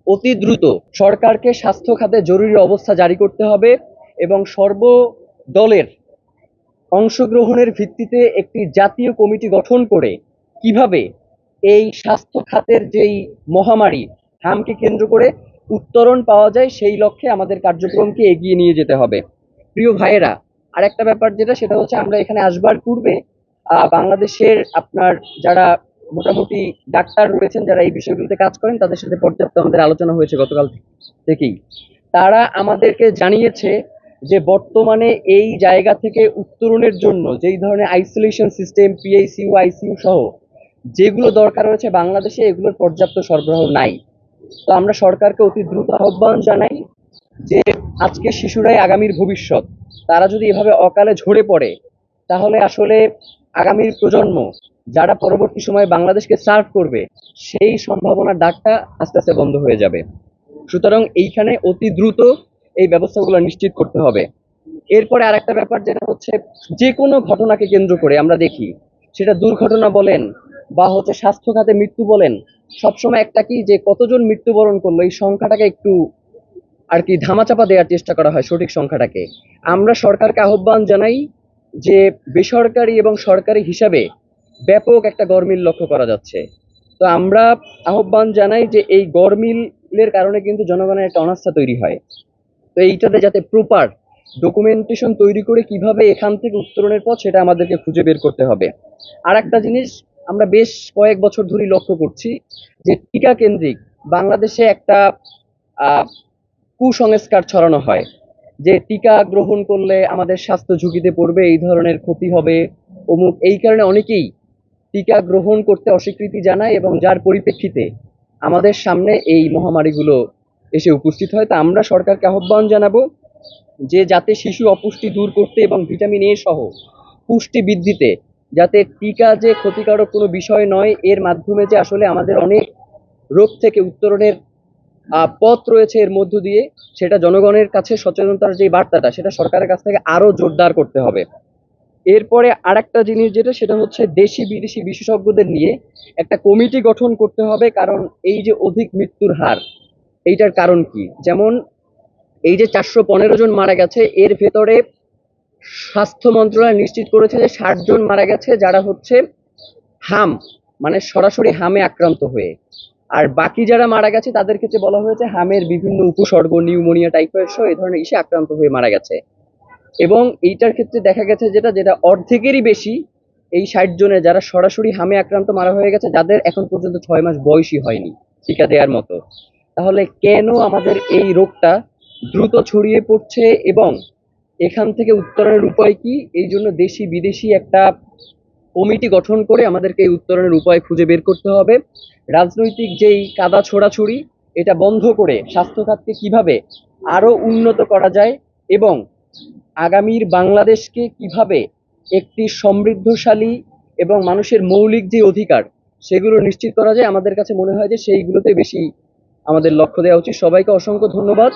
অতি দ্রুত সরকারকে স্বাস্থ্য খাতে জরুরি অবস্থা জারি করতে হবে এবং সর্বদলের অংশগ্রহণের ভিত্তিতে একটি জাতীয় কমিটি গঠন করে কিভাবে এই স্বাস্থ্য খাতের যেই মহামারী হামকে কেন্দ্র করে উত্তরণ পাওয়া যায় সেই লক্ষ্যে আমাদের কার্যক্রমকে এগিয়ে নিয়ে যেতে হবে। প্রিয় ভাইয়েরা, আরেকটা ব্যাপার যেটা সেটা হচ্ছে আমরা এখানে আসবার পূর্বে বাংলাদেশের আপনার যারা মোটামুটি ডাক্তার রয়েছেন যারা এই বিষয়গুলোতে কাজ করেন তাদের সাথে পর্যাপ্ত আমাদের আলোচনা হয়েছে গতকাল থেকেই। তারা আমাদেরকে জানিয়েছে যে বর্তমানে এই জায়গা থেকে উত্তরণের জন্য যেই ধরনের আইসোলেশন সিস্টেম, পিআইসিইউ, আইসিইউ সহ যেগুলো দরকার রয়েছে বাংলাদেশে এগুলোর পর্যাপ্ত সরবরাহ নাই। তো আমরা সরকারকে অতি দ্রুত আহ্বান জানাই যে আজকে শিশুরাই আগামীর ভবিষ্যৎ, তারা যদি এভাবে অকালে ঝরে পড়ে তাহলে আসলে আগামীর প্রজন্ম যারা পরবর্তী সময়ে বাংলাদেশকে সার্ভ করবে সেই সম্ভাবনার ডাকটা আস্তে আস্তে বন্ধ হয়ে যাবে। সুতরাং এইখানে অতি দ্রুত এই ব্যবস্থাগুলো নিশ্চিত করতে হবে। এরপরে আরেকটা ব্যাপার যেটা হচ্ছে যে কোনো ঘটনাকে কেন্দ্র করে আমরা দেখি, সেটা দুর্ঘটনা বলেন বা হচ্ছে স্বাস্থ্য খাতে মৃত্যু বলেন, সবসময় একটা কি যে কতজন মৃত্যুবরণ করলো এই সংখ্যাটাকে একটু আর কি ধামাচাপা দেওয়ার চেষ্টা করা হয় সঠিক সংখ্যাটাকে। আমরা সরকারকে আহ্বান জানাই যে বেসরকারি এবং সরকারি হিসাবে ব্যাপক একটা গরমিল লক্ষ্য করা যাচ্ছে। তো আমরা আহ্বান জানাই যে এই গরমিলের কারণে কিন্তু জনগণের একটা অনাস্থা তৈরি হয়। তো এইটাতে যাতে প্রপার ডকুমেন্টেশন তৈরি করে কিভাবে এখান থেকে উত্তরণের পথ সেটা আমাদেরকে খুঁজে বের করতে হবে। আর একটা জিনিস আমরা বেশ কয়েক বছর ধরে লক্ষ্য করছি যে টিকা কেন্দ্রিক বাংলাদেশে একটা কুসংস্কার ছড়ানো হয় যে টিকা গ্রহণ করলে আমাদের স্বাস্থ্য ঝুঁকিতে পড়বে, এই ধরনের ক্ষতি হবে অমুক। এই কারণে অনেকেই টিকা গ্রহণ করতে অস্বীকৃতি জানায় এবং যার পরিপ্রেক্ষিতে আমাদের সামনে এই মহামারীগুলো এসে উপস্থিত হয়। তা আমরা সরকারকে আহ্বান জানাবো যে যাতে শিশু অপুষ্টি দূর করতে এবং ভিটামিন এ সহ পুষ্টি বৃদ্ধিতে যাতে টিকা যে ক্ষতিকারক কোনো বিষয় নয়, এর মাধ্যমে যে আসলে আমাদের অনেক রোগ থেকে উত্তরণের পথ রয়েছে এর মধ্য দিয়ে, সেটা জনগণের কাছে সচেতনতার যে বার্তাটা সেটা সরকারের কাছ থেকে আরো জোরদার করতে হবে। এরপরে আরেকটা জিনিস যেটা সেটা হচ্ছে দেশি বিদেশি বিশেষজ্ঞদের নিয়ে একটা কমিটি গঠন করতে হবে, কারণ এই যে অধিক মৃত্যুর হার এইটার কারণ কি। যেমন এই যে 415 জন মারা গেছে, এর ভেতরে স্বাস্থ্য মন্ত্রণালয় নিশ্চিত করেছে যে 60 জন মারা গেছে যারা হচ্ছে হাম মানে সরাসরি হামে আক্রান্ত হয়ে, আর বাকি যারা মারা গেছে তাদের ক্ষেত্রে বলা হয়েছে হামের বিভিন্ন উপসর্গ, নিউমোনিয়া, টাইফয়েড সহ এই ধরনের ইসে আক্রান্ত হয়ে মারা গেছে। এবং এইটার ক্ষেত্রে দেখা গেছে যেটা যেটা অর্ধেকেরই বেশি এই 60 জনের যারা সরাসরি হামে আক্রান্ত মারা হয়ে গেছে, যাদের এখন পর্যন্ত 6 মাস বয়সই হয়নি টিকা দেওয়ার মতো। তাহলে কেন আমাদের এই রোগটা দ্রুত ছড়িয়ে পড়ছে এবং এখান থেকে উত্তরণের উপায় কি? এই জন্য দেশি বিদেশি একটা কমিটি গঠন করে আমাদেরকে এই উত্তরণের উপায় খুঁজে বের করতে হবে। রাজনৈতিক যেই কাদা ছোড়াছুড়ি এটা বন্ধ করে স্বাস্থ্য খাতকে কিভাবে আরো উন্নত করা যায় এবং আগামীর বাংলাদেশকে কিভাবে একটি সমৃদ্ধশালী এবং মানুষের মৌলিক যে অধিকার সেগুলো নিশ্চিত করা যায়, আমাদের কাছে মনে হয় যে সেইগুলোতে বেশি আমাদের লক্ষ্য দেওয়া উচিত। সবাইকে অসংখ্য ধন্যবাদ।